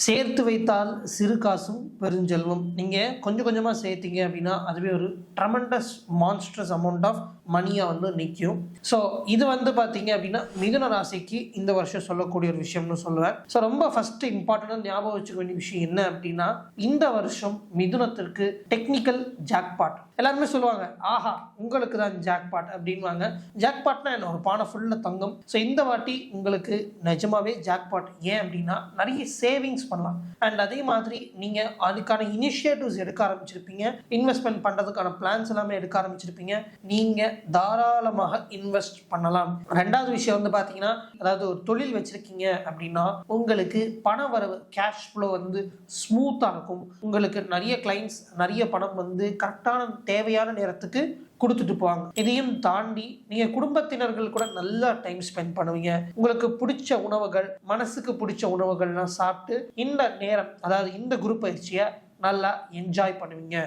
சேர்த்து வைத்தால் சிறு காசும் பெருஞ்செல்வம். நீங்கள் கொஞ்சம் கொஞ்சமாக சேர்த்தீங்க அப்படின்னா அதுவே ஒரு ட்ரமெண்டஸ் மான்ஸ்ட்ரஸ் அமௌண்ட் ஆஃப் மணியாக நிற்கும். ஸோ இது பார்த்தீங்க அப்படின்னா மிதுன ராசிக்கு இந்த வருஷம் சொல்லக்கூடிய ஒரு விஷயம்னு சொல்லுவேன். ஸோ ரொம்ப ஃபஸ்ட்டு இம்பார்ட்டண்டாக ஞாபகம் வச்சுக்க வேண்டிய விஷயம் என்ன அப்படின்னா, இந்த வருஷம் மிதுனத்திற்கு டெக்னிக்கல் ஜாக்பாட். எல்லாருமே சொல்லுவாங்க, ஆஹா உங்களுக்கு தான் ஜாக்பாட் அப்படின்வாங்க. ஜாக்பாட்னா என்ன? ஒரு பானை ஃபுல்லாக தங்கம். ஸோ இந்த வாட்டி உங்களுக்கு நிஜமாவே ஜாக்பாட். ஏன் அப்படின்னா நிறைய சேவிங்ஸ் பண்ணலாம். அண்ட் அதே மாதிரி நீங்கள் அதுக்கான இனிஷியேட்டிவ்ஸ் எடுக்க ஆரம்பிச்சிருப்பீங்க. இன்வெஸ்ட்மெண்ட் பண்ணுறதுக்கான பிளான்ஸ் எல்லாமே எடுக்க ஆரம்பிச்சிருப்பீங்க. நீங்கள் தாராளமாக இன்வெஸ்ட் பண்ணலாம். ரெண்டாவது விஷயம் பார்த்தீங்கன்னா, அதாவது ஒரு தொழில் வச்சிருக்கீங்க அப்படின்னா உங்களுக்கு பண வரவு கேஷ் ஃப்ளோ ஸ்மூத்தாக இருக்கும். உங்களுக்கு நிறைய கிளைண்ட்ஸ் நிறைய பணம் கரெக்டான தேவையான நேரத்துக்கு கொடுத்துட்டு போவாங்க. இதையும் தாண்டி நீங்க குடும்பத்தினர்கள் கூட நல்லா டைம் ஸ்பெண்ட் பண்ணுவீங்க. உங்களுக்கு பிடிச்ச உணவுகள், மனசுக்கு பிடிச்ச உணவுகள்லாம் சாப்பிட்டு இந்த நேரம், அதாவது இந்த குரு பயிற்சியை நல்லா என்ஜாய் பண்ணுவீங்க.